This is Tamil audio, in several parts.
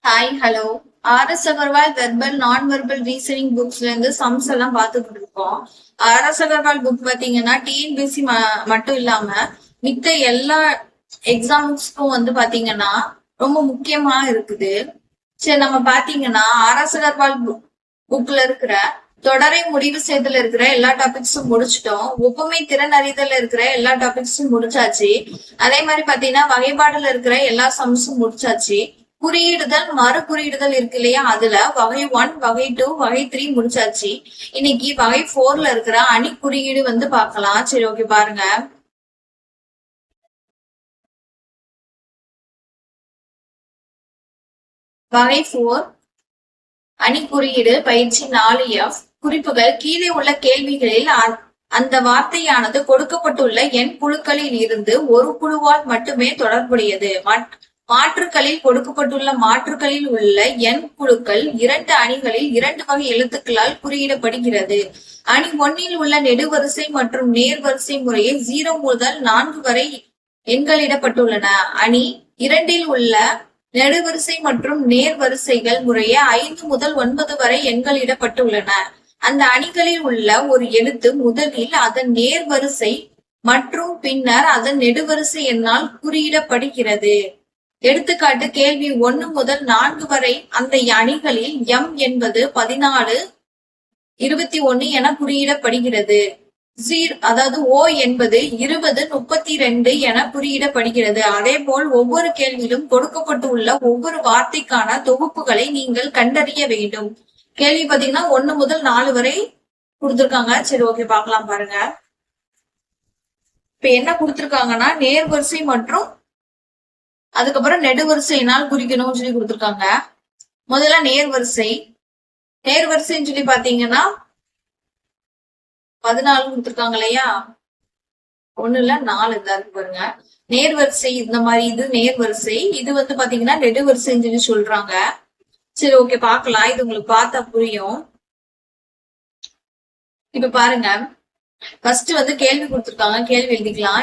Hi hello. RS Agarwal verbal நான் வெர்பல் ரீசனிங் புக்ஸ்ல இருந்து சம்ஸ் எல்லாம் பார்த்துட்டு இருக்கோம். ஆர்எஸ் அகர்வால் புக் பாத்தீங்கன்னா டிஎன்பிஎஸ்சி மட்டும் இல்லாம மித்த எல்லா எக்ஸாம்ஸ்க்கும் பாத்தீங்கன்னா ரொம்ப முக்கியமா இருக்குது. சரி, நம்ம பாத்தீங்கன்னா ஆர்எஸ் அகர்வால் புக்ல இருக்கிற தொடரை முடிவு செய்தல இருக்கிற எல்லா டாபிக்ஸும் முடிச்சிட்டோம். ஒப்புமை திறன் அறிதல் இருக்கிற எல்லா டாபிக்ஸும் முடிச்சாச்சு. அதே மாதிரி பாத்தீங்கன்னா வகைப்பாடுல இருக்கிற எல்லா சம்ஸும் முடிச்சாச்சு. குறியீடுதல் மறு குறியீடுதல் இருக்கு இல்லையா, அதுல வகை 1 வகை 2 வகை 3 முடிச்சாச்சு. இன்னைக்கு வகை 4ல இருக்கிற அணி குறியீடு பார்க்கலாம். சரி, ஓகே, பாருங்க. வகை 4 அணி குறியீடு பயிற்சி 4F. குறிப்புகள்: கீழே உள்ள கேள்விகளில் அந்த வார்த்தையானது கொடுக்கப்பட்டுள்ள எண் குழுக்களில் இருந்து ஒரு குழுவால் மட்டுமே தொடர்புடையது. மாற்றுக்களில் கொடுக்கப்பட்டுள்ள மாற்றுக்களில் உள்ள எண் குழுக்கள் இரண்டு அணிகளில் இரண்டு வகை எழுத்துக்களால் குறியிடப்படுகிறது. அணி 1ல் உள்ள நெடுவரிசை மற்றும் நேர்வரிசை முறையே 0 முதல் 4 வரை எண்களிடப்பட்டுள்ளன. அணி 2ல் உள்ள நெடுவரிசை மற்றும் நேர்வரிசைகள் முறையே 5 முதல் 9 வரை எண்களிடப்பட்டுள்ளன. அந்த அணிகளில் உள்ள ஒரு எழுத்து முதலில் அதன் நேர்வரிசை மற்றும் பின்னர் அதன் நெடுவரிசை எண்ணால் குறியிடப்படுகிறது. எடுத்துக்காட்டு: கேள்வி 1 முதல் 4 வரை அந்த அணிகளில் M என்பது 14, 21 என குறியிடப்படுகிறது. அதாவது O என்பது 20, 32 என குறியிடப்படுகிறது. அதே போல் ஒவ்வொரு கேள்வியிலும் கொடுக்கப்பட்டுள்ள ஒவ்வொரு வார்த்தைக்கான தொகுப்புகளை நீங்கள் கண்டறிய வேண்டும். கேள்வி பாத்தீங்கன்னா 1 முதல் 4 வரை கொடுத்திருக்காங்க. சரி, ஓகே, பார்க்கலாம் பாருங்க. இப்ப என்ன கொடுத்திருக்காங்கன்னா நேர்வரிசை மற்றும் அதுக்கப்புறம் நெடுவரிசையினால் குறிக்கணும்னு சொல்லி கொடுத்துருக்காங்க. முதல்ல நேர்வரிசைன்னு சொல்லி பாத்தீங்கன்னா 14 கொடுத்துருக்காங்க இல்லையா, 1ல 4 இதா இருக்கு பாருங்க. நேர்வரிசை இந்த மாதிரி இது நேர்வரிசை, இது பாத்தீங்கன்னா நெடுவரிசைன்னு சொல்லி சொல்றாங்க. சரி, ஓகே, பாக்கலாம். இது உங்களுக்கு பார்த்தா புரியும். இப்ப பாருங்க, ஃபர்ஸ்ட் கேள்வி கொடுத்துருக்காங்க. கேள்வி எழுதிக்கலாம்.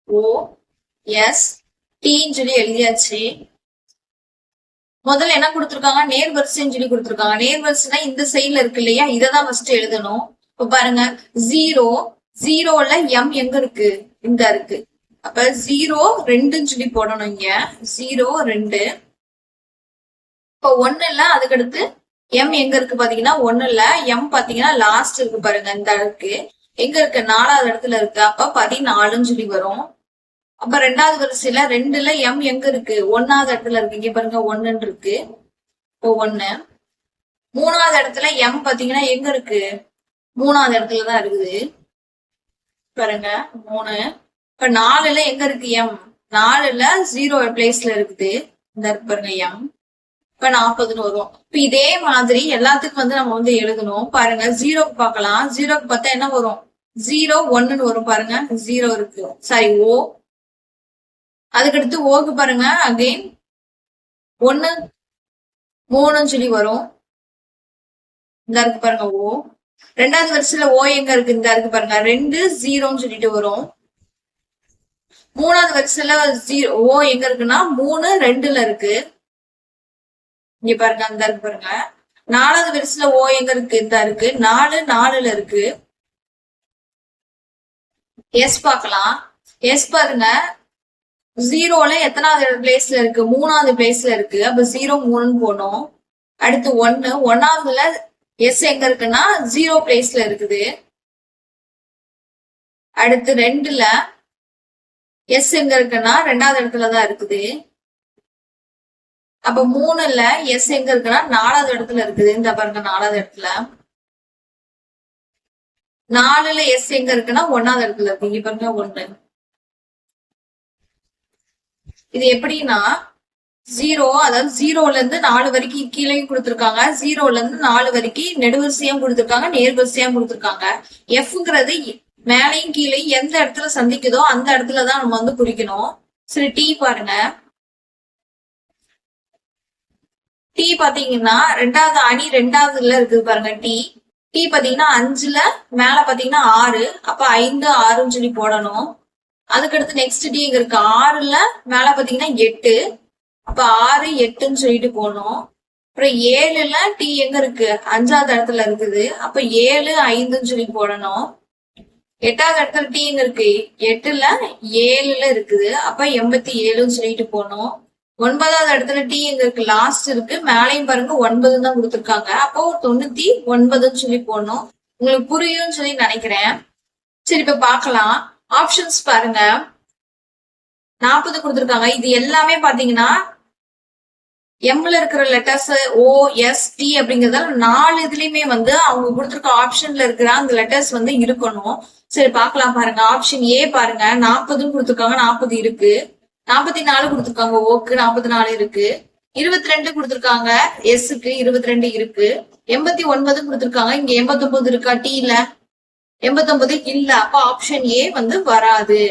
MOS டீன்னு சொல்லி எழுதியாச்சு. முதல்ல என்ன கொடுத்துருக்காங்க, நேர்வரிசைன்னு சொல்லி கொடுத்துருக்காங்க. நேர்வரிசைனா இந்த சைட்ல இருக்கு இல்லையா, இததான் ஃபர்ஸ்ட் எழுதணும். இப்ப பாருங்க, 0ல M எங்க இருக்கு, இந்த இருக்கு. அப்ப 0 2ன்னு சொல்லி போடணும். இங்க 0 2. இப்ப 1ல அதுக்கு அடுத்து M எங்க இருக்கு பாத்தீங்கன்னா 1ல M பாத்தீங்கன்னா லாஸ்ட் இருக்கு பாருங்க, இந்த இருக்கு. எங்க இருக்கு, 4வது இடத்துல இருக்கு. அப்ப 14ன்னு சொல்லி வரும். அப்ப 2வது வரிசையில 2ல M எங்க இருக்கு, 1வது இடத்துல இருக்கு. இங்க பாருங்க 1 இருக்கு. இப்போ 1. 3வது இடத்துல M பாத்தீங்கன்னா எங்க இருக்கு, 3வது இடத்துலதான் இருக்குது பாருங்க 3. இப்ப 4ல எங்க இருக்கு M, 4ல 0 பிளேஸ்ல இருக்குது. இந்த இருக்கு பாருங்க M. இப்ப 40ன்னு வரும். இப்ப இதே மாதிரி எல்லாத்துக்கும் நம்ம எழுதணும். பாருங்க 0க்கு பார்க்கலாம். 0க்கு பார்த்தா என்ன வரும், 0 1ன்னு வரும் பாருங்க. 0 இருக்கு, சாரி O. அதுக்கடுத்து ஓக்கு பாருங்க, அகைன் 1 3ன்னு சொல்லி வரும். இந்த இருக்கு பாருங்க O. 2வது வரிசையில O எங்க இருக்கு, இந்த இருக்கு பாருங்க 2 0ன்னு சொல்லிட்டு வரும். 3வது வரிசையில O எங்க இருக்குன்னா 3 2ல இருக்கு. இங்க பாருங்க, அந்த இருக்கு பாருங்க. 4வது வரிசையில O எங்க இருக்கு, இந்த இருக்கு 4 4ல இருக்கு. S பார்க்கலாம். S பாருங்க, 0ல எத்தனாவது பிளேஸ்ல இருக்கு, 3வது பிளேஸ்ல இருக்கு. அப்ப 0 3ன்னு போனோம். அடுத்து 1வதுல S எங்க இருக்குன்னா 0 பிளேஸ்ல இருக்குது. அடுத்து 2ல S எங்க இருக்குன்னா 2வது இடத்துலதான் இருக்குது. அப்ப 3ல S எங்க இருக்குன்னா 4வது இடத்துல இருக்குது. இந்த பாருங்க 4வது இடத்துல. 4ல S எங்க இருக்குன்னா 1வது இடத்துல இருக்கு. இங்க பாருங்க 1. இது எப்படின்னா 0, அதாவது 0ல இருந்து 4 வரைக்கும் கீழேயும் கொடுத்திருக்காங்க. 0ல இருந்து 4 வரைக்கும் நெடுவரிசையும் கொடுத்திருக்காங்க, நேர்வரிசையும் கொடுத்திருக்காங்க. Fங்கிறது மேலையும் கீழே எந்த இடத்துல சந்திக்குதோ அந்த இடத்துலதான் நம்ம குறிக்கணும். சரி, T பாருங்க. T பாத்தீங்கன்னா 2வது அணி 2வதுல இருக்குது பாருங்க. T பாத்தீங்கன்னா 5ல மேல பாத்தீங்கன்னா 6. அப்ப 5 6ன்னு சொல்லி போடணும். அதுக்கடுத்து நெக்ஸ்ட் D இருக்கு 6ல மேல பாத்தீங்கன்னா 8. அப்ப 6 8ன்னு சொல்லிட்டு போனோம். அப்புறம் 7ல டி எங்க இருக்கு? 5வது இடத்துல இருக்குது. அப்ப 7 5ன்னு சொல்லி போடணும். 8வது இடத்துல டி எங்க இருக்கு? 8ல 7ல இருக்குது. அப்ப 87ன்னு சொல்லிட்டு போனோம். 9வது இடத்துல டி எங்க இருக்கு? லாஸ்ட் இருக்கு. மேலையும் பாருங்க 9 தான் கொடுத்துருக்காங்க. அப்போ 99ன்னு சொல்லி போடணும். உங்களுக்கு புரியும்னு சொல்லி நினைக்கிறேன். சரி, இப்ப பாக்கலாம். ஆப்ஷன்ஸ் பாருங்க. 40 கொடுத்துருக்காங்க. இது எல்லாமே பாத்தீங்கன்னா எம்ல இருக்கிற லெட்டர்ஸ் ஓ எஸ் டி அப்படிங்கறதால 4 இதுலயுமே வந்து அவங்க கொடுத்துருக்க ஆப்ஷன்ல இருக்கிற அந்த லெட்டர்ஸ் வந்து இருக்கணும். சரி, பாக்கலாம் பாருங்க. ஆப்ஷன் ஏ பாருங்க. 40ன்னு கொடுத்துருக்காங்க. 40 இருக்கு. 44 கொடுத்துருக்காங்க. ஓக்கு 44 இருக்கு. 22 கொடுத்துருக்காங்க. எஸ்க்கு 22 இருக்கு. 89 கொடுத்துருக்காங்க. இங்க 89 இருக்கா? டீல 89 இல்ல. அப்ப ஆப்ஷன் ஏ வந்து வராது.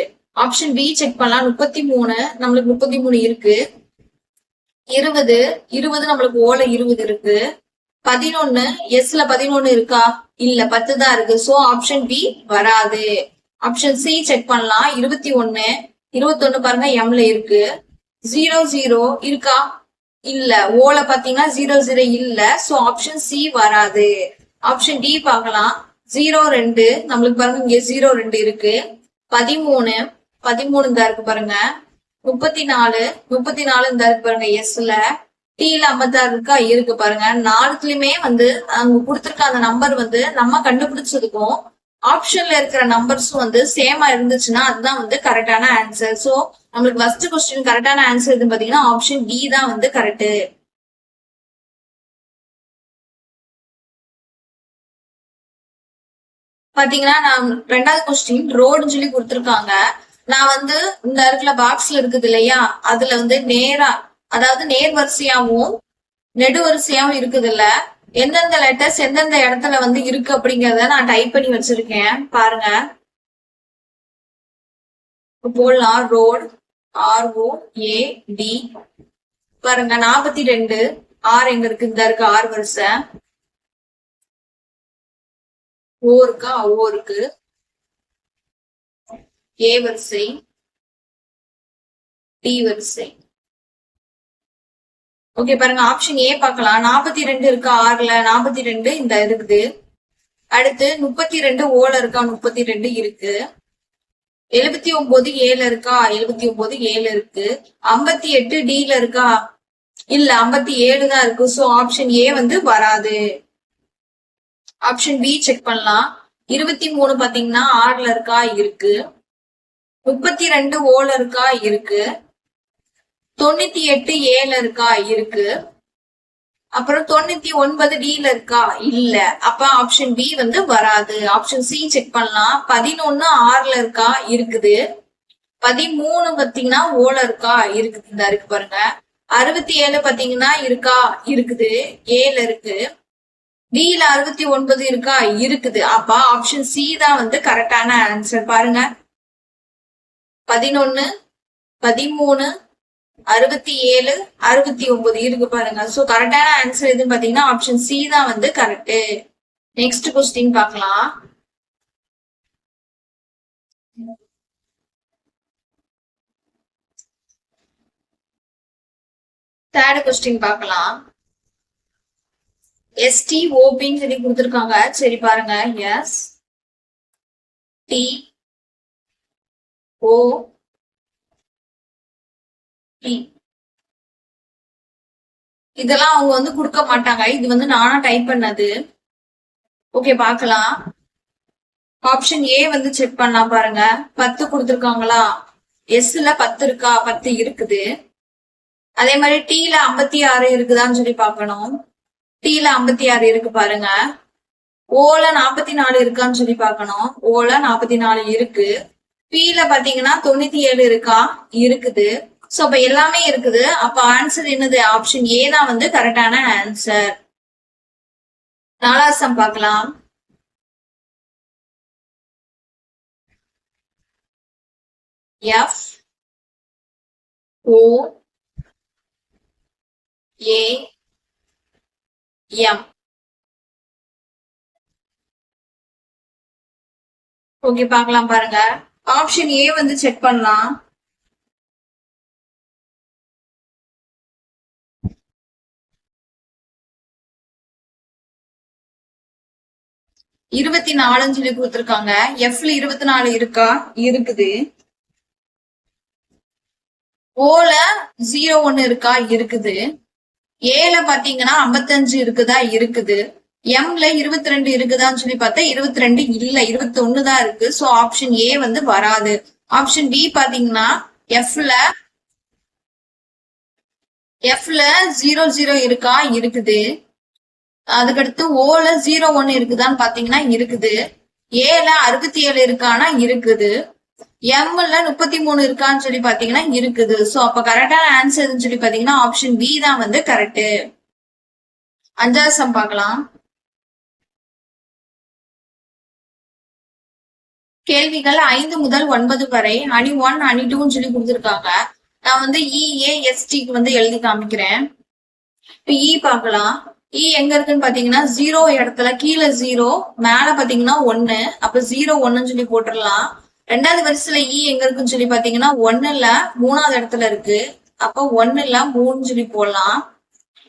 ஆப்ஷன் பி செக் பண்ணலாம். 33 நம்மளுக்கு 33 இருக்கு. 20 நம்மளுக்கு ஓல 20 இருக்கு. 11 எஸ்ல 11 இருக்கா? இல்ல, 10 தான் இருக்கு. சோ ஆப்ஷன் பி வராது. ஆப்ஷன் சி செக் பண்ணலாம். 21 பாருங்க எம்ல இருக்கு. 00 இருக்கா? இல்ல. ஓல பாத்தீங்கன்னா 00 இல்ல. சோ ஆப்ஷன் சி வராது. ஆப்ஷன் டி பார்க்கலாம். 02 நம்மளுக்கு பாருங்க இங்க 02 இருக்கு. 13 தான் இருக்கு பாருங்க. 34 இந்த இருக்கு பாருங்க எஸ்ல. டீல 56 இருக்கா? இருக்கு பாருங்க. 4த்துலயுமே வந்து அங்க கொடுத்திருக்க அந்த நம்பர் வந்து நம்ம கண்டுபிடிச்சதுக்கும் ஆப்ஷன்ல இருக்கிற நம்பர்ஸும் வந்து சேமா இருந்துச்சுன்னா அதுதான் வந்து கரெக்டான ஆன்சர். சோ நம்மளுக்கு ஃபர்ஸ்ட் கொஸ்டின் கரெக்டான ஆன்சர் எதுன்னு பாத்தீங்கன்னா ஆப்ஷன் டி தான் வந்து கரெக்ட். பாத்தீங்கன்னா நான் 2வது கொஸ்டின் ரோடுன்னு சொல்லி கொடுத்துருக்காங்க. நான் வந்து இந்த இடத்துல பாக்ஸ்ல இருக்குது இல்லையா, அதுல வந்து நேரா அதாவது நேர் வரிசையாவும் நெடுவரிசையாவும் இருக்குது இல்ல, எந்தெந்த லெட்டர்ஸ் எந்தெந்த இடத்துல வந்து இருக்கு அப்படிங்கறத நான் டைப் பண்ணி வச்சிருக்கேன் பாருங்க. போடலாம். ரோடு ROAD பாருங்க. 42 ஆர் எங்க இருக்கு? இந்த இருக்கு ஆர் வரிசை. ஓ இருக்கா? ஓ இருக்கு. ஏ வரிசை, டி வரிசை. ஓகே பாருங்க. ஆப்ஷன் ஏ பார்க்கலாம். 42 இருக்கா? ஆறுல 42 இந்த இருக்குது. அடுத்து 32 ஓல இருக்கா? 32 இருக்கு. 79 ஏல இருக்கா? 79 ஏல இருக்கு. 58 டில இருக்கா? இல்ல, 57 தான் இருக்கு. சோ ஆப்ஷன் ஏ வந்து வராது. ஆப்ஷன் பி செக் பண்ணலாம். 23 பாத்தீங்கன்னா ஆறுல இருக்கா? இருக்கு. 32 ஓல இருக்கா? இருக்கு. 98 ஏல இருக்கா? இருக்கு. அப்புறம் 99 டில இருக்கா? இல்ல. அப்ப ஆப்ஷன் பி வந்து வராது. ஆப்ஷன் சி செக் பண்ணலாம். 11 ஆறுல இருக்கா? இருக்குது. 13 பாத்தீங்கன்னா ஓல இருக்கா? இருக்குது. இந்த இருக்கு பாருங்க. 67 பாத்தீங்கன்னா இருக்கா? இருக்குது. ஏல இருக்கு. டில 69 இருக்கா? இருக்குது. அப்ப ஆப்ஷன் சி தான் வந்து கரெக்டான ஆன்சர். பாருங்க. 11 13 67 69 இருக்கு பாருங்க. சோ கரெக்டான ஆன்சர் எதுன்னு பாத்தீங்கன்னா ஆப்ஷன் சி தான் வந்து கரெக்ட். நெக்ஸ்ட் கொஸ்டின் பார்க்கலாம். தேர்ட் கொஸ்டின் பார்க்கலாம். STOPன்னு சொல்லி கொடுத்துருக்காங்க. சரி பாருங்க. எஸ் டி ஓ டி இதெல்லாம் அவங்க வந்து கொடுக்க மாட்டாங்க. இது வந்து நானா டைப் பண்ணது. ஓகே பார்க்கலாம். ஆப்ஷன் ஏ வந்து செக் பண்ணலாம் பாருங்க. 10 கொடுத்துருக்காங்களா? எஸ்ல 10 இருக்கா? 10 இருக்குது. அதே மாதிரி டீல 56 இருக்குதான்னு சொல்லி பார்க்கணும். டீல 56 இருக்கு பாருங்க. ஓல 44 இருக்கான்னு சொல்லி பார்க்கணும். ஓல 44 இருக்கு. பீல பாத்தீங்கன்னா 97 இருக்கா? இருக்குது. சோ அப்ப எல்லாமே இருக்குது. அப்ப ஆன்சர் என்னது? ஆப்ஷன் ஏ தான் வந்து கரெக்டான ஆன்சர். 4வது சம் பார்க்கலாம். F O A M. Okay பார்க்கலாம் பாருங்க. ஆப்ஷன் ஏ வந்து செக் பண்ணலாம். 24 சொல்லி கொடுத்திருக்காங்க. எஃப்ல 24 இருக்கா? இருக்குது. ஓல 01 இருக்கா? இருக்குது. ஏல பாத்தீங்கன்னா 55 இருக்குதா? இருக்குது. எம்ல 22 இருக்குதான்னு சொல்லி பார்த்தா 22 இல்ல, 21 தான் இருக்கு. சோ ஆப்ஷன் ஏ வந்து வராது. ஆப்ஷன் பி பாத்தீங்கன்னா எஃப்ல 00 இருக்கா? இருக்குது. அதுக்கடுத்து ஓல 01 இருக்குதான்னு பாத்தீங்கன்னா இருக்குது. ஏல 67 இருக்கானா? இருக்குது. எம்ல 33 இருக்கான்னு சொல்லி பாத்தீங்கன்னா இருக்குது. சோ அப்ப கரெக்டான ஆன்சர்னு சொல்லி பாத்தீங்கன்னா ஆப்ஷன் பி தான் வந்து கரெக்ட். 5வது சம் பார்க்கலாம். கேள்விகள் 5 முதல் 9 வரை அணி 1 அணி 2 சொல்லி கொடுத்திருக்காங்க. நான் வந்து EASTக்கு வந்து எழுதி காமிக்கிறேன். இப்ப பார்க்கலாம். எங்க இருக்குன்னு பாத்தீங்கன்னா 0 இடத்துல கீழே 0, மேல பாத்தீங்கன்னா 1. அப்ப 0 1ன்னு சொல்லி போட்டுடலாம். 2வது வரிசையில எங்க இருக்குன்னு சொல்லி பாத்தீங்கன்னா 1ல 3வது இடத்துல இருக்கு. அப்ப 1ல 3 சொல்லி போடலாம்.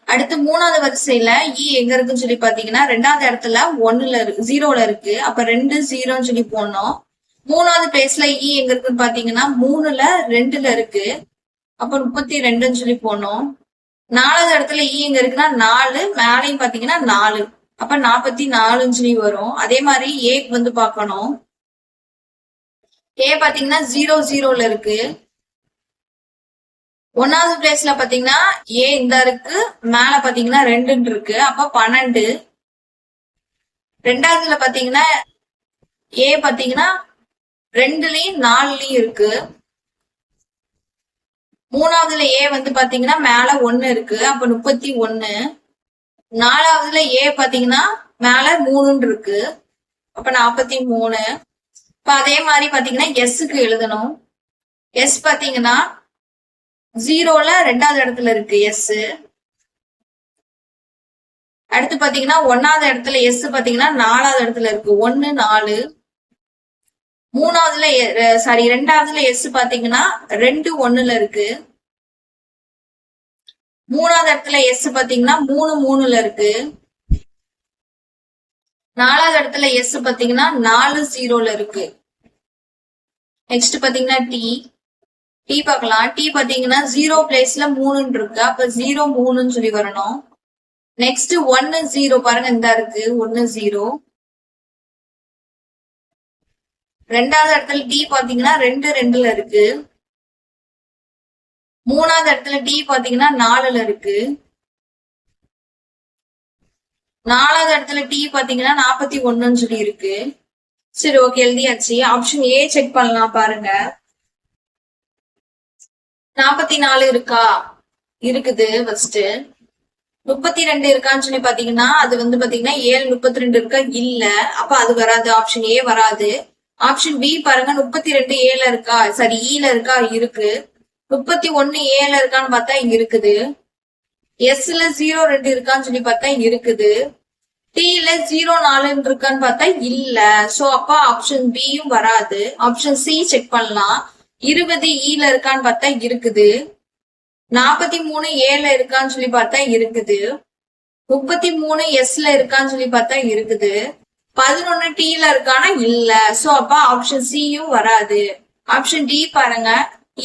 அடுத்து 3வது வரிசையில எங்க இருக்குன்னு சொல்லி பாத்தீங்கன்னா 2வது இடத்துல 1ல இருக்கு, 0ல இருக்கு. அப்ப 2 0ன்னு சொல்லி போடணும். 3வது பிளேஸ்ல எங்க இருக்குன்னு பாத்தீங்கன்னா 3ல 2ல இருக்கு. அப்ப 32ன்னு சொல்லி போடணும். 4வது இடத்துல எங்க இருக்குன்னா 4, மேலையும் பாத்தீங்கன்னா 4. அப்ப 44ன்னு சொல்லி வரும். அதே மாதிரி ஏக்கு வந்து பாக்கணும். பாத்தீங்கன்னா 0 இருக்கு. 1வது பிளேஸ்ல பாத்தீங்கன்னா இந்த இருக்கு, மேல பாத்தீங்கன்னா 2 இருக்கு. அப்ப 12. 2வதுல பாத்தீங்கன்னா பாத்தீங்கன்னா 2லயும் 4லயும் இருக்கு. 3வதுல வந்து பாத்தீங்கன்னா மேல 1 இருக்கு. அப்ப 31. 4வதுல பாத்தீங்கன்னா மேல 3 இருக்கு. அப்ப 43. இப்ப அதே மாதிரி பாத்தீங்கன்னா எஸ்க்கு எழுதணும். எஸ் பாத்தீங்கன்னா 0ல 2வது இடத்துல இருக்கு எஸ். அடுத்து பாத்தீங்கன்னா 1வது இடத்துல எஸ் பாத்தீங்கன்னா 4வது இடத்துல இருக்கு. 1 4. 2வதுல எஸ் பாத்தீங்கன்னா 2 1ல இருக்கு. 3வது இடத்துல எஸ் பாத்தீங்கன்னா 3 3ல இருக்கு. 4வது இடத்துல எஸ் பாத்தீங்கன்னா 4 0ல இருக்கு. நெக்ஸ்ட் பாத்தீங்கன்னா டி பார்க்கலாம். டி பாத்தீங்கன்னா 0 பிளேஸ்ல 3 இருக்கு. அப்ப 0 3ன்னு சொல்லி வரணும். நெக்ஸ்ட் 1 0 பாருங்க, இந்த இருக்கு 1 0. 2வது இடத்துல டி பாத்தீங்கன்னா 2 2ல இருக்கு. 3வது இடத்துல டி பாத்தீங்கன்னா 4ல இருக்கு. 4வது இடத்துல டி பாத்தீங்கன்னா 41ன்னு சொல்லி இருக்கு. சரி, ஓகே, எழுதியாச்சு. ஆப்ஷன் ஏ செக் பண்ணலாம் பாருங்க. 44 இருக்கா? இருக்குது. ஃபர்ஸ்ட் 32 இருக்கான்னு சொல்லி பாத்தீங்கன்னா அது வந்து பாத்தீங்கன்னா 7 32 இருக்கா? இல்ல. அப்ப அது வராது. ஆப்ஷன் ஏ வராது. ஆப்ஷன் பி பாருங்க. 32 ஏல இருக்கா? சரி, ஈல இருக்கா? இருக்கு. 31 ஏல இருக்கான்னு பார்த்தா இருக்குது. எஸ்ல 0 2 இருக்கான்னு சொல்லி பார்த்தா இருக்குது. டீல 0 4 இருக்கான்னு பார்த்தா இல்ல. சோ அப்ப ஆப்ஷன் பியும் வராது. ஆப்ஷன் சி செக் பண்ணலாம். 20 ஈல இருக்கான்னு பார்த்தா இருக்குது. 43 ஏல இருக்கான்னு சொல்லி பார்த்தா இருக்குது. 33 எஸ்ல இருக்கான்னு சொல்லி பார்த்தா இருக்குது. 11 டீல இருக்கானா? இல்ல. சோ அப்ப ஆப்ஷன் சியும் வராது. ஆப்ஷன் டி பாருங்க.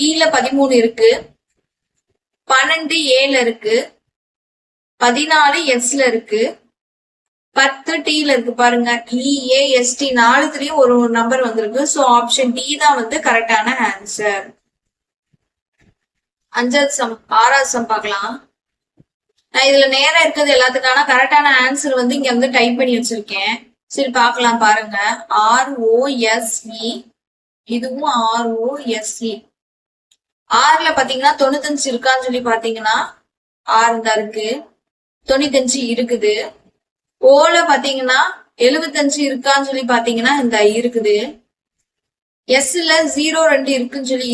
ஈல 13 இருக்கு. 12 ஏல இருக்கு. 14 எஸ்ல இருக்கு. 10 டீல இருக்கு. பாருங்க, EAST 4லயும் ஒரு நம்பர் வந்திருக்கு. சோ ஆப்ஷன் டி தான் வந்து கரெக்டான ஆன்சர். 5வது சம் 6வது சம் பார்க்கலாம். நான் இதுல நேரம் இருக்கிறது எல்லாத்துக்கான கரெக்டான ஆன்சர் வந்து இங்க வந்து டைப் பண்ணி வச்சிருக்கேன். சரி, பார்க்கலாம் பாருங்க. ROSE, இதுவும் ROSE. 6ல பாத்தீங்கன்னா 95 இருக்கான்னு சொல்லி பாத்தீங்கன்னா 6 தான் இருக்கு. 95 இருக்குது. ஓல பாத்தீங்கன்னா 75 இருக்கான்னு சொல்லி பாத்தீங்கன்னா இந்த இருக்குது. எஸ்ல 0 2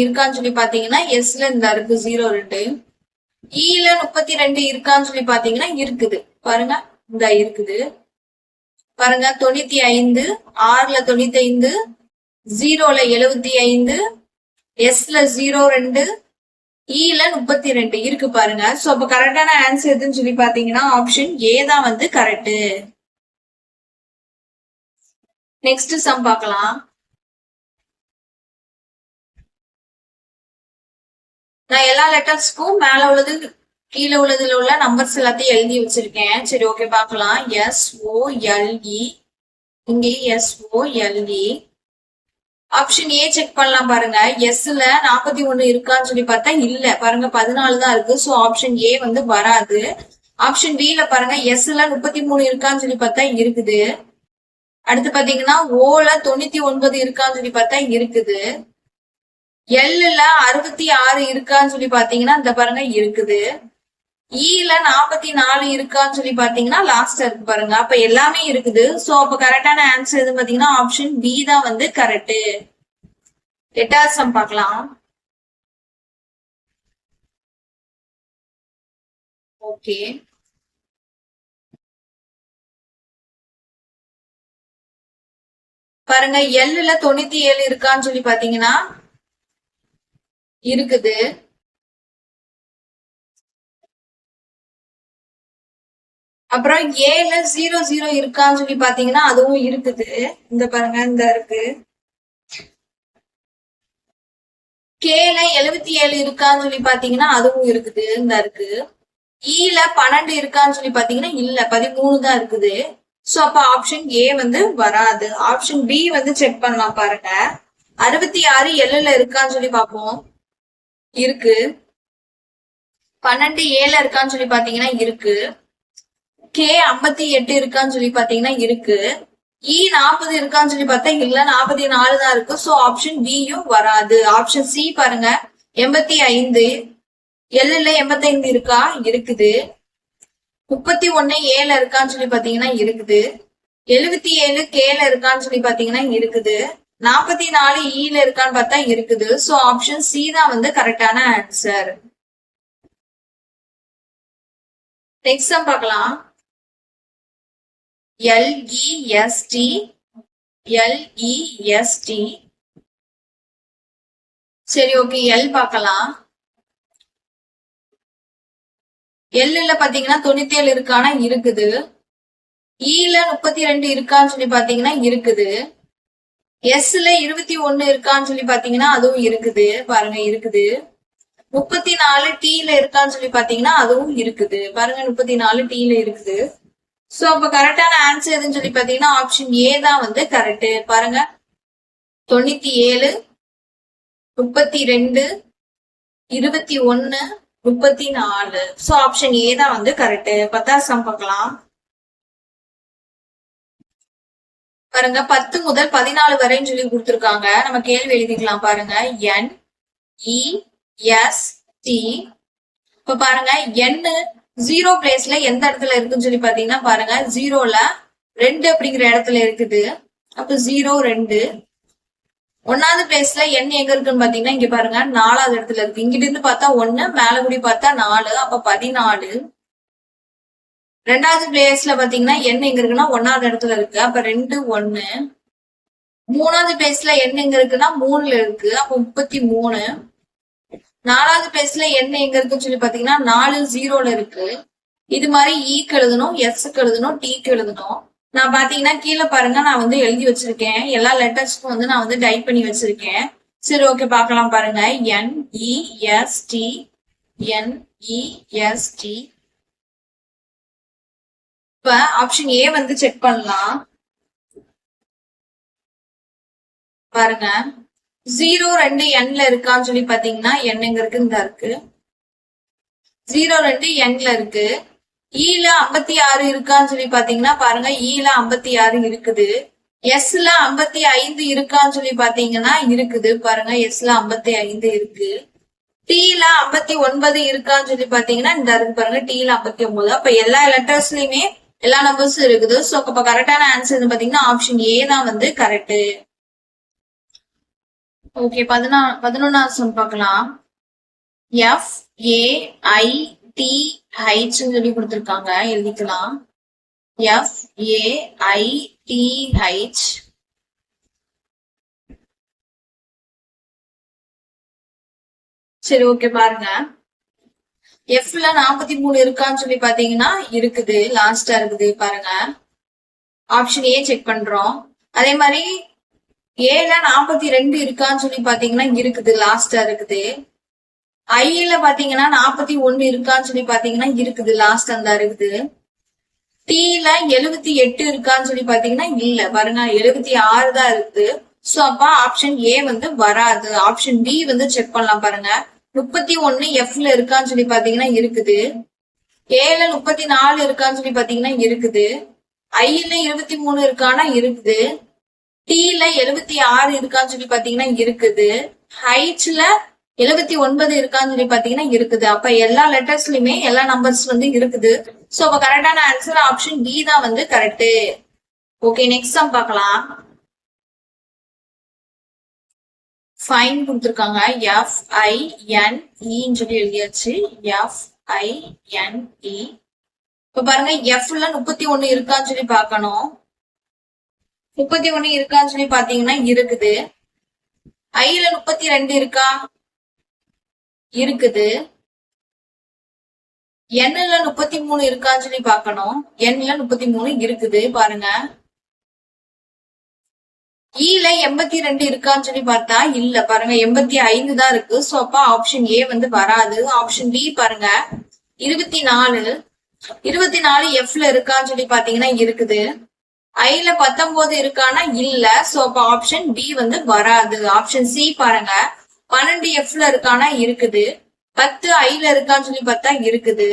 இருக்கான்னு சொல்லி பாத்தீங்கன்னா எஸ்ல இந்த இருக்கு 0 2. ஈல 32 இருக்கான்னு சொல்லி பாத்தீங்கன்னா இருக்குது. பாருங்க, இந்த இருக்குது. பாருங்க, 95, 6ல 95, 0ல 75, எஸ்ல 0 2, ஈல 32 இருக்கு பாருங்க. சோ அப்ப கரெக்டான ஆன்சர் எதுன்னு சொல்லி பாத்தீங்கன்னா ஆப்ஷன் ஏ தான் வந்து கரெக்ட். நெக்ஸ்ட் சம் பார்க்கலாம். நான் எல்லா லெட்டர்ஸ்க்கும் மேல உள்ளது கீழே உள்ளதுல உள்ள நம்பர்ஸ் எல்லாத்தையும் எழுதி வச்சிருக்கேன். சரி ஓகே பார்க்கலாம். SOLE, இங்கே SOLE. ஆப்ஷன் ஏ செக் பண்ணலாம் பாருங்க. எஸ்ல 41 இருக்கான்னு சொல்லி பார்த்தா இல்ல பாருங்க, 14 தான் இருக்கு. சோ ஆப்ஷன் ஏ வந்து வராது. ஆப்ஷன் பில பாருங்க, எஸ்ல 33 இருக்கான்னு சொல்லி பார்த்தா இருக்குது. அடுத்து பாத்தீங்கன்னா ஓல 99 இருக்கான்னு சொல்லி பார்த்தா இருக்குது. எல்லுல 66 இருக்கான்னு சொல்லி பாத்தீங்கன்னா இந்த பாருங்க இருக்குது. ஈல 44 இருக்கான்னு சொல்லி பாத்தீங்கன்னா லாஸ்ட் இருக்கு பாருங்க. அப்ப எல்லாமே இருக்குது. சோ அப்ப கரெக்டான ஆன்சர் எது பாத்தீங்கன்னா ஆப்ஷன் பி தான் வந்து கரெக்ட். 8வது சம் பார்க்கலாம். ஓகே பாருங்க, எல்லுல 97 இருக்கான்னு சொல்லி பாத்தீங்கன்னா இருக்குது. அப்புறம் ஏல 00 இருக்கான்னு சொல்லி பாத்தீங்கன்னா அதுவும் இருக்குது. இந்த பாருங்க இந்த இருக்கு. கேல 77 இருக்கான்னு சொல்லி பாத்தீங்கன்னா அதுவும் இருக்குது, இந்த இருக்கு. ஈல 12 இருக்கான்னு சொல்லி பாத்தீங்கன்னா இல்ல, 13 தான் இருக்குது. சோ அப்ப ஆப்ஷன் ஏ வந்து வராது. ஆப்ஷன் பி வந்து செக் பண்ணலாம் பாருங்க. 66 எல்லுல இருக்கான்னு சொல்லி பாப்போம். இருக்கு. 12 ஏல இருக்கான்னு சொல்லி பாத்தீங்கன்னா இருக்கு. கே 58 இருக்கான்னு சொல்லி பாத்தீங்கன்னா இருக்கு. இ 40 இருக்கான்னு சொல்லி பார்த்தா இல்ல, 44 தான் இருக்கு. சோ ஆப்ஷன் பியும் வராது. ஆப்ஷன் சி பாருங்க, 85 எல்லுல 85 இருக்கா இருக்குது. 31 ஏல இருக்கான்னு சொல்லி பாத்தீங்கன்னா இருக்குது. 77 கேல இருக்கான்னு சொல்லி பாத்தீங்கன்னா இருக்குது. 44 ஈல இருக்கான்னு பார்த்தா இருக்குது. சோ ஆப்ஷன் சி தான் வந்து கரெக்டான ஆன்சர். நெக்ஸ்ட் சம் பார்க்கலாம். LEST சரி ஓகே, எல் பார்க்கலாம். எல்லுல பாத்தீங்கன்னா 97 இருக்கானா இருக்குது. ஈல 32 இருக்கான்னு சொல்லி பாத்தீங்கன்னா இருக்குது. எஸ்ல 21 இருக்கான்னு சொல்லி பாத்தீங்கன்னா அதுவும் இருக்குது பாருங்க, இருக்குது. 34 டீல இருக்கான்னு சொல்லி பாத்தீங்கன்னா அதுவும் இருக்குது பாருங்க, 34 டீல இருக்குது. சோ அப்ப கரெக்டான ஆன்சர் எதுன்னு சொல்லி பாத்தீங்கன்னா ஆப்ஷன் ஏ தான் வந்து கரெக்ட். பாருங்க 97, 32, 21, 34. சோ ஆப்ஷன் ஏ தான் வந்து கரெக்ட். 10வது சம் பார்க்கலாம். பாருங்க 10 முதல் 14 வரைன்னு சொல்லி கொடுத்துருக்காங்க. நம்ம கேள்வி எழுதிக்கலாம் பாருங்க. NEST. இப்ப பாருங்க n 0 பிளேஸ்ல எந்த இடத்துல இருக்குன்னு சொல்லி பாத்தீங்கன்னா பாருங்க, 0ல 2 அப்படிங்கிற இடத்துல இருக்குது. அப்ப 0 2. 1வது பிளேஸ்ல n எங்க இருக்குன்னு பாத்தீங்கன்னா இங்க பாருங்க 4வது இடத்துல இருக்கு. இங்கிட்ட இருந்து பார்த்தா 1, மேல கூடி பார்த்தா 4, அப்ப 14. 2வது பிளேஸ்ல பாத்தீங்கன்னா n எங்க இருக்குன்னா 1வது இடத்துல இருக்கு. அப்ப 2 1. 3வது பிளேஸ்ல n எங்க இருக்குன்னா 3ல இருக்கு. அப்ப 33. 4வது பிளேஸ்ல n எங்க இருக்குன்னு சொல்லி பாத்தீங்கன்னா 4 0ல இருக்கு. இது மாதிரி ஈக்கு எழுதணும், எஸ்க்கு எழுதணும், டீக்கு எழுதணும். நான் பாத்தீங்கன்னா கீழே பாருங்க, நான் வந்து எழுதி வச்சிருக்கேன். எல்லா லெட்டர்ஸ்க்கும் வந்து நான் வந்து டைப் பண்ணி வச்சிருக்கேன். சரி ஓகே பார்க்கலாம் பாருங்க. NEST. இப்ப ஆப்ஷன் ஏ வந்து செக் பண்ணலாம் பாருங்க. 0 2 nல இருக்கான்னு சொல்லி பாத்தீங்கன்னா என்னங்க இருக்கு, இந்த இருக்கு. 0 2 nல இருக்கு. ஈல 56 இருக்கான்னு சொல்லி பாத்தீங்கன்னா பாருங்க, ஈல 56 இருக்குது. எஸ்ல 55 இருக்கான்னு சொல்லி பாத்தீங்கன்னா இருக்குது பாருங்க, எஸ்ல 55 இருக்கு. டீல 59 இருக்கான்னு சொல்லி பாத்தீங்கன்னா இந்த இருக்கு பாருங்க, டீல 59. அப்ப எல்லா லெட்டர்ஸ்லயுமே எல்லா நம்பர்ஸும் இருக்குது. சோ அப்ப கரெக்டான ஆன்சர் பாத்தீங்கன்னா ஆப்ஷன் ஏ தான் வந்து கரெக்ட். ஓகே 11வது சம் பார்க்கலாம். FAITH சொல்லி கொடுத்திருக்காங்க, எழுதிக்கலாம். FAITH. சரி ஓகே பாருங்க. எஃப்ல 43 இருக்கான்னு சொல்லி பாத்தீங்கன்னா இருக்குது, லாஸ்டா இருக்குது பாருங்க. ஆப்ஷன் ஏ செக் பண்றோம். அதே மாதிரி ஏல 42 இருக்கான்னு சொல்லி பாத்தீங்கன்னா இருக்குது, லாஸ்டா இருக்குது. ஐல பாத்தீங்கன்னா 41 இருக்கான்னு சொல்லி பாத்தீங்கன்னா இருக்குது, லாஸ்ட் அந்த இருக்குது. டீல 78 இருக்கான்னு சொல்லி பாத்தீங்கன்னா இல்ல, பாருங்க 76 தான் இருக்குது. சோ அப்ப ஆப்ஷன் ஏ வந்து வராது. ஆப்ஷன் பி வந்து செக் பண்ணலாம் பாருங்க. 31 எஃப்ல இருக்கான்னு சொல்லி பாத்தீங்கன்னா இருக்குது. ஏல 34 இருக்கான்னு சொல்லி பாத்தீங்கன்னா இருக்குது. ஐல 23 இருக்கானா இருக்குது. டீல 76 இருக்கான்னு சொல்லி பாத்தீங்கன்னா இருக்குது. ஹைச்ல 79 இருக்கான்னு சொல்லி பாத்தீங்கன்னா இருக்குது. அப்ப எல்லா லெட்டர்ஸ்லயுமே எல்லா நம்பர்ஸ் வந்து இருக்குது. சோ அப்ப கரெக்டான ஆன்சர் ஆப்ஷன் பி தான் வந்து கரெக்ட். ஓகே, நெக்ஸ்ட் சம் பார்க்கலாம். ஃபைன் கொடுத்துருக்காங்க. FINE சொல்லி எழுதியாச்சு. FINE. இப்ப பாருங்க, எஃப்ல 31 இருக்கான்னு சொல்லி பார்க்கணும். 31 இருக்கான்னு சொல்லி பாத்தீங்கன்னா இருக்குது. ஐல 32 இருக்கா? இருக்குது. எண்ணுல 33 இருக்கான்னு சொல்லி பாக்கணும். எண்ணுல 33 இருக்குது பாருங்க. ஈல 82 இருக்கான்னு சொல்லி பார்த்தா இல்ல, பாருங்க 85 தான் இருக்கு. சோ அப்ப ஆப்ஷன் ஏ வந்து வராது. ஆப்ஷன் பி பாருங்க, 24 எஃப்ல இருக்கான்னு சொல்லி பாத்தீங்கன்னா இருக்குது. ஐல 19 இருக்கானா இல்ல. சோ அப்ப ஆப்ஷன் பி வந்து வராது. ஆப்ஷன் சி பாருங்க, 12 எஃப்ல இருக்கானா இருக்குது. 10 ஐல இருக்கான்னு சொல்லி பார்த்தா இருக்குது.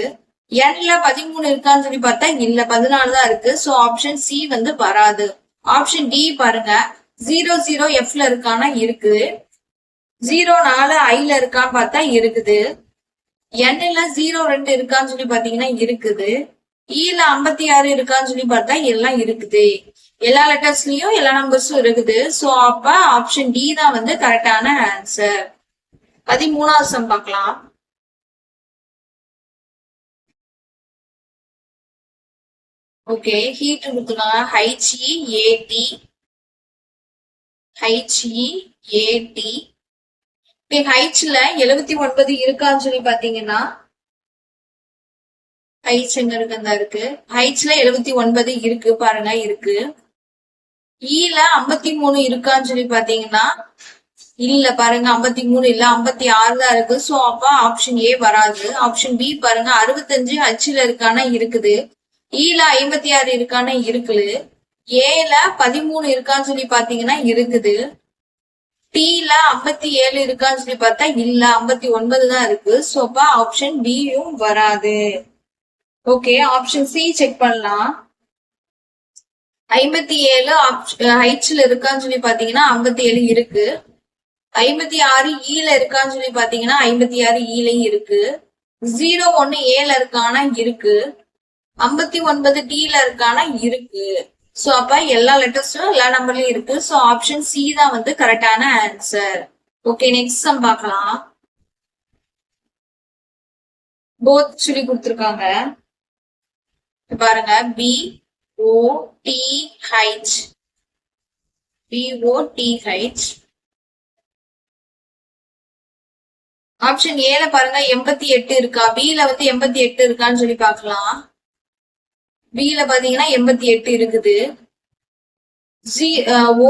என்ல 13 இருக்கான்னு சொல்லி பார்த்தா இல்ல, 14 தான் இருக்கு. சோ ஆப்ஷன் சி வந்து வராது. ஆப்ஷன் டி பாருங்க, 00 எஃப்ல இருக்கானா இருக்குது. 04 ஐல இருக்கான்னு பார்த்தா இருக்குது. என்ல 02 இருக்கான்னு சொல்லி பாத்தீங்கன்னா இருக்குது. ஈல 56 இருக்கான்னு சொல்லி பார்த்தா எல்லாம் இருக்குது. எல்லா லெட்டர்ஸ்லயும் எல்லா நம்பர்ஸும் இருக்குது. சோ அப்ப ஆப்ஷன் டி தான் வந்து கரெக்டான ஆன்சர். 13வது சம் பார்க்கலாம். ஓகே, ஹீட் கொடுத்துருக்காங்க. HEAT. ஹைட்ஸ்ல 79 இருக்கான்னு சொல்லி பாத்தீங்கன்னா, ஹைட்ஸ் எங்க இருக்கு? ஹைட்ஸ்ல 79 இருக்கு பாருங்க, இருக்கு. ஈல 53 இருக்கான்னு சொல்லி பாத்தீங்கன்னா இல்ல, பாருங்க 53 இல்ல, 56 தான் இருக்கு. சோ அப்ப ஆப்ஷன் ஏ வராது. ஆப்ஷன் பி பாருங்க, 65 ஹச்ல இருக்கான இருக்குது. ஈல 56 இருக்கான இருக்குது. ஏல 13 இருக்கான்னு சொல்லி பாத்தீங்கன்னா இருக்குது. டீல 57 இருக்கான்னு சொல்லி பார்த்தா இல்ல, 59 தான் இருக்கு. சோ அப்ப ஆப்ஷன் பியும் வராது. ஓகே, ஆப்ஷன் சி செக் பண்ணலாம். 57 ஹைட்ஸ்ல இருக்கான்னு சொல்லி பாத்தீங்கன்னா 57 இருக்கு. 56 ஈல இருக்கான்னு சொல்லி பாத்தீங்கன்னா 56 ஈலையும் இருக்கு. 01 ஏல இருக்கானா இருக்கு. 59 டீல இருக்கானா இருக்கு. சோ அப்ப எல்லா லெட்டர்ஸும் எல்லா நம்பர்லயும் இருக்கு. சோ ஆப்ஷன் சி தான் வந்து கரெக்டான ஆன்சர். ஓகே, நெக்ஸ்ட் சம் பார்க்கலாம். போத் சொல்லி கொடுத்துருக்காங்க பாருங்க. BOTH. ஆப்ஷன் ஏல பாருங்க 88 இருக்கா? பில வந்து 88 இருக்கான்னு சொல்லி பாக்கலாம். பில பாத்தீங்கன்னா 88 இருக்குது.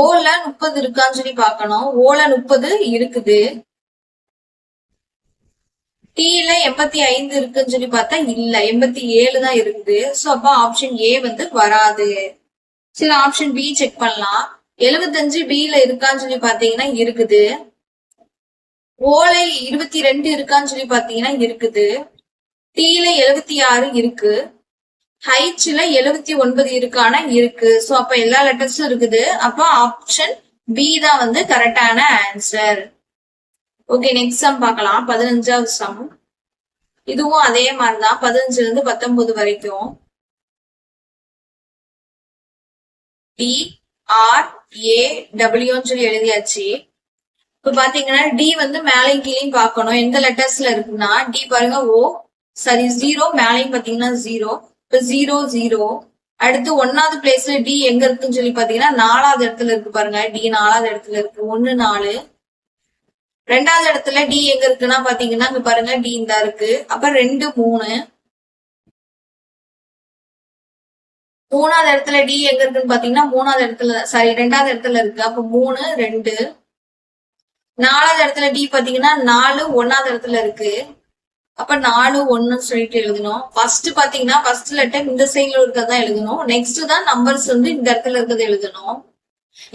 ஓல 30 இருக்கான்னு சொல்லி பாக்கணும். ஓல 30 இருக்குது. டீல 85 இருக்குன்னு சொல்லி பார்த்தா இல்ல, 87 தான் இருக்குது. சோ அப்ப ஆப்ஷன் ஏ வந்து வராது. சரி, ஆப்ஷன் பி செக் பண்ணலாம். 75 பில இருக்கான்னு சொல்லி பாத்தீங்கன்னா இருக்குது. ஓலை 22 இருக்கான்னு சொல்லி பாத்தீங்கன்னா இருக்குது. டீல 76 இருக்கு. ஹைட்ஸ்ல 79 இருக்கான இருக்கு. சோ அப்ப எல்லா லெட்டர்ஸும் இருக்குது. அப்ப ஆப்ஷன் பி தான் வந்து கரெக்டான ஆன்சர். ஓகே, நெக்ஸ்ட் சம் பார்க்கலாம். 15வது சம். இதுவும் அதே மாதிரிதான், 15ல இருந்து 19 வரைக்கும். DRAWன்னு சொல்லி எழுதியாச்சு. இப்ப பாத்தீங்கன்னா டி வந்து மேலையும் கீழையும் பார்க்கணும். எந்த லெட்டர்ஸ்ல இருக்குன்னா டி பாருங்க, ஜீரோ, மேலையும் பாத்தீங்கன்னா 0. இப்ப 0. அடுத்து 1வது பிளேஸ்ல டி எங்க இருக்குன்னு சொல்லி பாத்தீங்கன்னா 4வது இடத்துல இருக்கு பாருங்க. டி 4வது இடத்துல இருக்கு. 1 4. 2வது இடத்துல டி எங்க இருக்குன்னா பாத்தீங்கன்னா இங்க பாருங்க, டி இந்த இருக்கு. அப்ப 2 3. மூணாவது இடத்துல டி எங்க இருக்குன்னு பாத்தீங்கன்னா மூணாவது இடத்துல சாரி 2வது இடத்துல இருக்கு. அப்ப 3 2. 4வது இடத்துல டி பாத்தீங்கன்னா 4 1வது இடத்துல இருக்கு. அப்ப 4 1 சொல்லிட்டு எழுதணும். ஃபர்ஸ்ட் பாத்தீங்கன்னா ஃபர்ஸ்ட் லெட்டர் இந்த சைட்ல இருக்கதான் எழுதணும். நெக்ஸ்ட் தான் நம்பர்ஸ் வந்து இந்த இடத்துல இருக்கிறத எழுதணும்.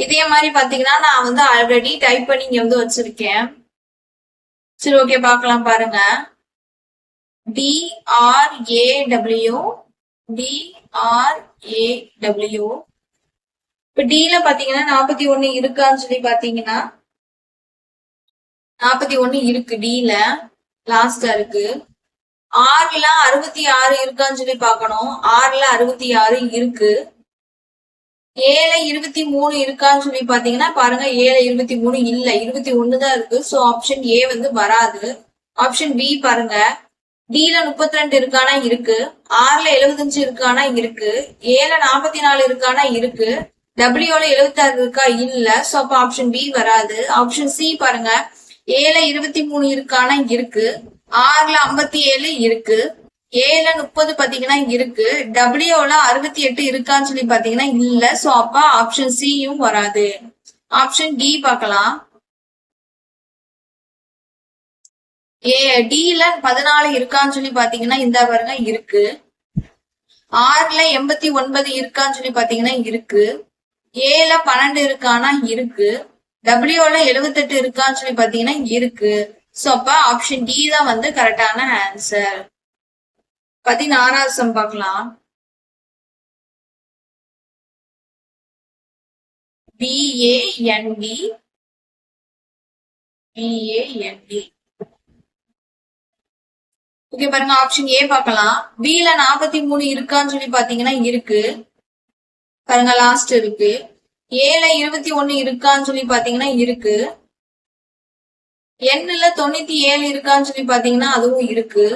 இதே மாதிரி பாத்தீங்கன்னா நான் வந்து ஆல்ரெடி டைப் பண்ணி இங்க வந்து வச்சிருக்கேன். சரி ஓகே பாக்கலாம் பாருங்க. DRAW DRAW. இப்ப Dல பாத்தீங்கன்னா 41 இருக்கான்னு சொல்லி பாத்தீங்கன்னா 41 இருக்கு. Dல லாஸ்டா இருக்கு. Rல 66 இருக்கான்னு சொல்லி பாக்கணும். Rல 66 இருக்கு. Aல 23 இருக்கான்னு சொல்லி பாத்தீங்கன்னா பாருங்க Aல 23 இல்ல, 21 தான் இருக்கு. சோ ஆப்ஷன் A வந்து வராது. ஆப்ஷன் B பாருங்க. Dல 32 இருக்கானா இருக்கு. Rல 75 இருக்கானா இருக்கு. Aல 44 இருக்கானா இருக்கு. Wல 76 இருக்கா இல்ல. சோ அப்ப ஆப்ஷன் B வராது. ஆப்ஷன் C பாருங்க. Aல 23 இருக்கானா இருக்கு. Rல 57 இருக்கு. Aல 30 பாத்தீங்கன்னா இருக்கு. Wல 68 இருக்கான்னு சொல்லி பாத்தீங்கன்னா இல்ல. சோ அப்ப ஆப்ஷன் சியும் வராது. ஆப்ஷன் D பார்க்கலாம். Dல 14 இருக்கான்னு சொல்லி பாத்தீங்கன்னா இந்த பாருங்க இருக்கு. Rல 89 இருக்கான்னு சொல்லி பாத்தீங்கன்னா இருக்கு. Aல 12 இருக்கானா இருக்கு. Wல 78 இருக்கான்னு சொல்லி பாத்தீங்கன்னா இருக்கு. சோ அப்ப ஆப்ஷன் D தான் வந்து கரெக்டான ஆன்சர். 16வது சம் பார்க்கலாம். BAND ஓகே பாருங்க. ஆப்ஷன் A பார்க்கலாம். Bல 43 இருக்கான்னு சொல்லி பாத்தீங்கன்னா இருக்கு. பாருங்க லாஸ்ட் இருக்கு. Aல 21 இருக்கான்னு சொல்லி பாத்தீங்கன்னா இருக்கு. Nல 97 இருக்கான்னு சொல்லி பாத்தீங்கன்னா அதுவும் இருக்கு.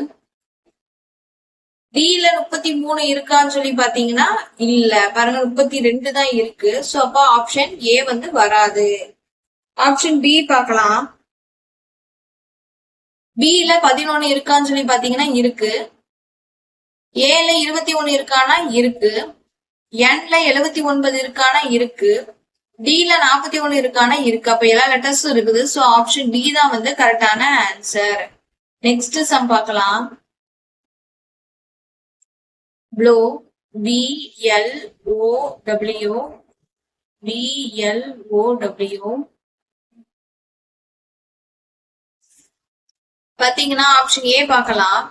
Dல 33 இருக்கான்னு சொல்லி பாத்தீங்கன்னா இல்ல. பாருங்க 32 தான் இருக்கு. சோ அப்ப ஆப்ஷன் A வந்து வராது. ஆப்ஷன் B பார்க்கலாம். Bல 11 இருக்கான்னு சொல்லி பாத்தீங்கன்னா இருக்கு. Aல 21 இருக்கானா இருக்கு. Nல 79 இருக்கானா இருக்கு. Dல 41 இருக்கானா இருக்கு. அப்ப எல்லா லெட்டர்ஸும் இருக்குது. சோ ஆப்ஷன் B தான் வந்து கரெக்டான ஆன்சர். நெக்ஸ்ட் சம் பார்க்கலாம். ப்ளோ BLOW பாத்தீங்கன்னா ஆப்ஷன் A பார்க்கலாம்.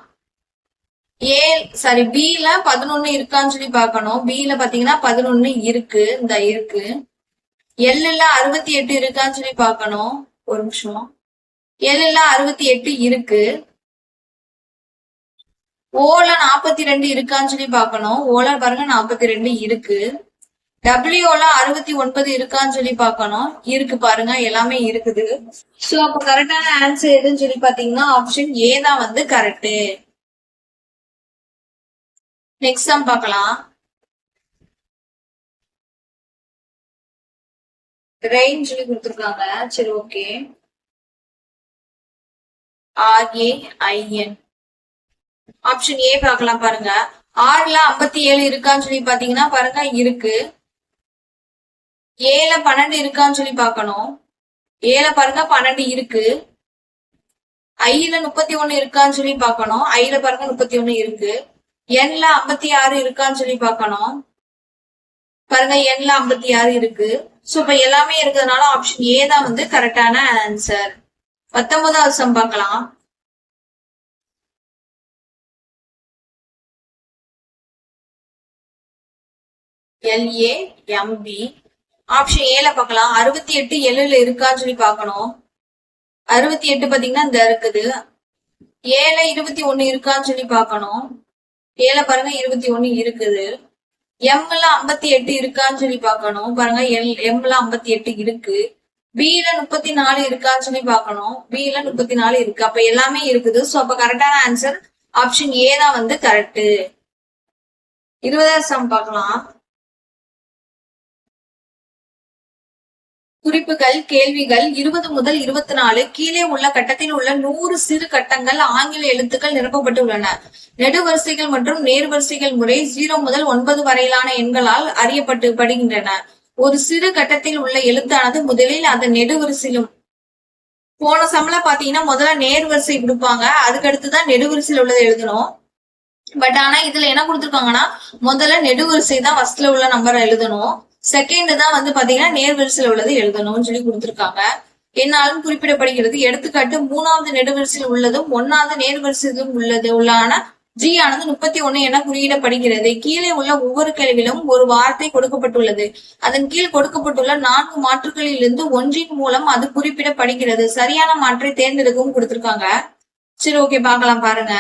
Bல 11 இருக்கான்னு சொல்லி பார்க்கணும். Bல பாத்தீங்கன்னா 11 இருக்கு. இந்த இருக்கு. Lல 68 இருக்கான்னு சொல்லி பார்க்கணும். ஒரு நிமிஷம். Lல 68 இருக்கு. Oல 42 இருக்கான்னு சொல்லி பார்க்கணும். Oல பாருங்க 42 இருக்கு. Wல 69 இருக்கான்னு சொல்லி பார்க்கணும். இருக்கு பாருங்க எல்லாமே இருக்குது. சோ அப்ப கரெக்டான ஆன்சர் எதுன்னு சொல்லி பாத்தீங்கன்னா ஆப்ஷன் A தான் வந்து கரெக்ட். நெக்ஸ்ட் சம் பார்க்கலாம். ரெயின் சொல்லி கொடுத்துருக்காங்க. சரி ஓகே. RAIN. ஆப்ஷன் A பார்க்கலாம் பாருங்க. Rல 57 இருக்கான்னு சொல்லி பாத்தீங்கன்னா பாருங்க இருக்கு. Aல 12 இருக்கான்னு சொல்லி பார்க்கணும். Aல பாருங்க 12 இருக்கு. Iல 31 இருக்கான்னு சொல்லி பார்க்கணும். Iல பாருங்க 31 இருக்கு. Nல 56 இருக்கான்னு சொல்லி பார்க்கணும். பாருங்க Nல 56 இருக்கு. சோ இப்ப எல்லாமே இருக்கிறதுனால ஆப்ஷன் A தான் வந்து கரெக்டான ஆன்சர். 19வது சம் பார்க்கலாம். LAMB. ஆப்ஷன் Aல பார்க்கலாம். 68 Lல இருக்கான்னு சொல்லி பார்க்கணும். 68 பாத்தீங்கன்னா இந்த இருக்குது. Aல 21 இருக்கான்னு சொல்லி பார்க்கணும். Aல பாருங்க 21 இருக்குது. Mல 58 இருக்கான்னு சொல்லி பார்க்கணும். பாருங்க Mல 58 இருக்கு. Bல 34 இருக்கான்னு சொல்லி பார்க்கணும். Bல 34 இருக்கு. அப்ப எல்லாமே இருக்குது. சோ அப்ப கரெக்டான ஆன்சர் ஆப்ஷன் A தான் வந்து கரெக்ட். 20வது சம் பார்க்கலாம். குறிப்புகள், கேள்விகள் 20 முதல் 24. கீழே உள்ள கட்டத்தில் உள்ள 100 சிறு கட்டங்கள் ஆங்கில எழுத்துக்கள் நிரப்பப்பட்டுள்ளன. நெடுவரிசைகள் மற்றும் நேர்வரிசைகள் முறை 0 முதல் 9 வரையிலான எண்களால் அறியப்படுகின்றன. ஒரு சிறு கட்டத்தில் உள்ள எழுத்தானது முதலில் அதன் நெடுவரிசையிலும். போன சம்ல பாத்தீங்கன்னா முதல்ல நேர்வரிசை கொடுப்பாங்க, அதுக்கு அடுத்துதான் நெடுவரிசையில் உள்ளதை எழுதணும். பட் ஆனா இதுல என்ன கொடுத்துருக்காங்கன்னா முதல்ல நெடுவரிசை தான் ஃபர்ஸ்ட்ல உள்ள நம்பரை எழுதணும், செகண்ட் தான் வந்து பாத்தீங்கன்னா நேர்வரிசையில் உள்ளது எழுதணும்னு சொல்லி கொடுத்துருக்காங்க. என்னாலும் குறிப்பிடப்படுகிறது. எடுத்துக்காட்டு 3வது நெடுவரிசையில் உள்ளதும் 1வது நேர்வரிசையிலும் உள்ளான ஜி ஆனது 31 என குறியிடப்படுகிறது. கீழே உள்ள ஒவ்வொரு கேள்வியிலும் ஒரு வார்த்தை கொடுக்கப்பட்டுள்ளது. அதன் கீழ் கொடுக்கப்பட்டுள்ள 4 மாற்றுகளிலிருந்து ஒன்றின் மூலம் அது குறிப்பிடப்படுகிறது. சரியான மாற்றை தேர்ந்தெடுக்கவும் கொடுத்திருக்காங்க. சரி, ஓகே, பார்க்கலாம் பாருங்க.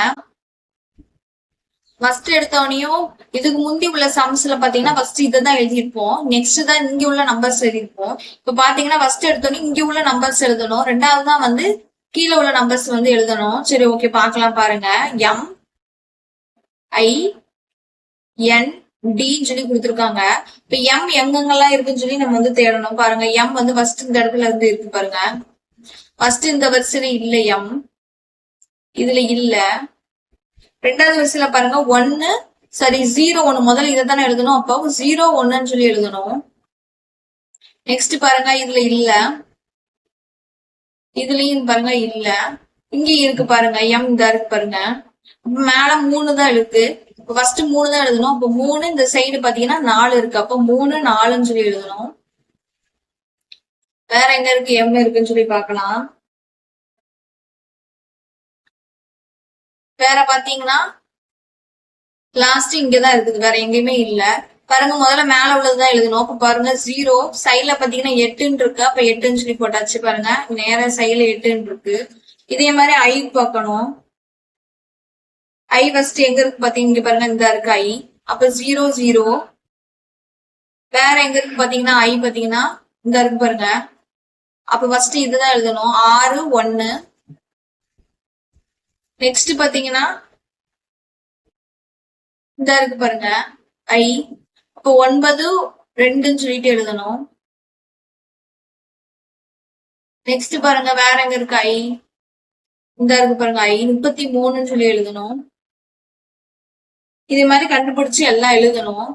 ஃபர்ஸ்ட் எடுத்தோடனையும் இதுக்கு முந்தி உள்ள சம்ஸ்ல பாத்தீங்கன்னா ஃபர்ஸ்ட் இதான் எழுதியிருப்போம், நெக்ஸ்ட் தான் இங்க உள்ள நம்பர்ஸ் எழுதியிருப்போம். இப்ப பாத்தீங்கன்னா ஃபர்ஸ்ட் எடுத்தோடனே இங்க உள்ள நம்பர்ஸ் எழுதணும், ரெண்டாவது தான் வந்து கீழே உள்ள நம்பர்ஸ் வந்து எழுதணும். சரி, ஓகே, பார்க்கலாம் பாருங்க. எம் ஐ என் டின்னு சொல்லி கொடுத்துருக்காங்க. இப்ப எம் எங்கெங்கெல்லாம் இருக்குன்னு சொல்லி நம்ம வந்து தேடணும். பாருங்க, எம் வந்து ஃபர்ஸ்ட் இந்த இடத்துல இருந்து இருக்கு பாருங்க. ஃபர்ஸ்ட் இந்த வரிசையில இல்ல, எம் இதுல இல்ல. ரெண்டாவது வரிசையில பாருங்க 1 0 1 முதல்ல இதை தானே எழுதணும், அப்போ 0 1ன்னு சொல்லி எழுதணும். நெக்ஸ்ட் பாருங்க, இதுல இல்ல, இதுலயும் பாருங்க இல்ல, இங்க இருக்கு பாருங்க, எம் இந்த இருக்கு பாருங்க. மேல 3 தான் இருக்கு, ஃபர்ஸ்ட் 3 தான் எழுதணும். அப்போ 3 இந்த சைடு பாத்தீங்கன்னா 4 இருக்கு, அப்போ 3 4ன்னு சொல்லி எழுதணும். வேற எங்க இருக்கு எம் இருக்குன்னு சொல்லி பாக்கலாம். வேற பாத்தீங்கன்னா லாஸ்ட் இங்கதான் இருக்குது, வேற எங்கேயுமே இல்ல. பாருங்க, முதல்ல மேல உள்ளதுதான் எழுதணும். அப்ப பாருங்க 0 சைட்ல பாத்தீங்கன்னா 8ன்னு இருக்கு, அப்ப 8ன்னு சொல்லி போட்டாச்சு. பாருங்க, நேர சைட்ல 8ன்னு இருக்கு. இதே மாதிரி ஐ பார்க்கணும். ஐ ஃபர்ஸ்ட் எங்க இருக்கு பாத்தீங்க, இங்க பாருங்க இந்த இருக்கு ஐ, அப்ப 0 0. வேற எங்க இருக்கு பாத்தீங்கன்னா ஐ பாத்தீங்கன்னா இந்த இருக்கு பாருங்க, அப்ப ஃபர்ஸ்ட் இதுதான் எழுதணும், 6 1. நெக்ஸ்ட் பாத்தீங்கன்னா இந்த இருக்கு பாருங்க ஐ, அப்போ 9 2ன்னு சொல்லிட்டு எழுதணும். நெக்ஸ்ட் பாருங்க, வேற எங்க இருக்கு ஐ, இந்த இருக்கு பாருங்க ஐ, 33ன்னு சொல்லி எழுதணும். இதே மாதிரி கண்டுபிடிச்சு எல்லாம் எழுதணும்.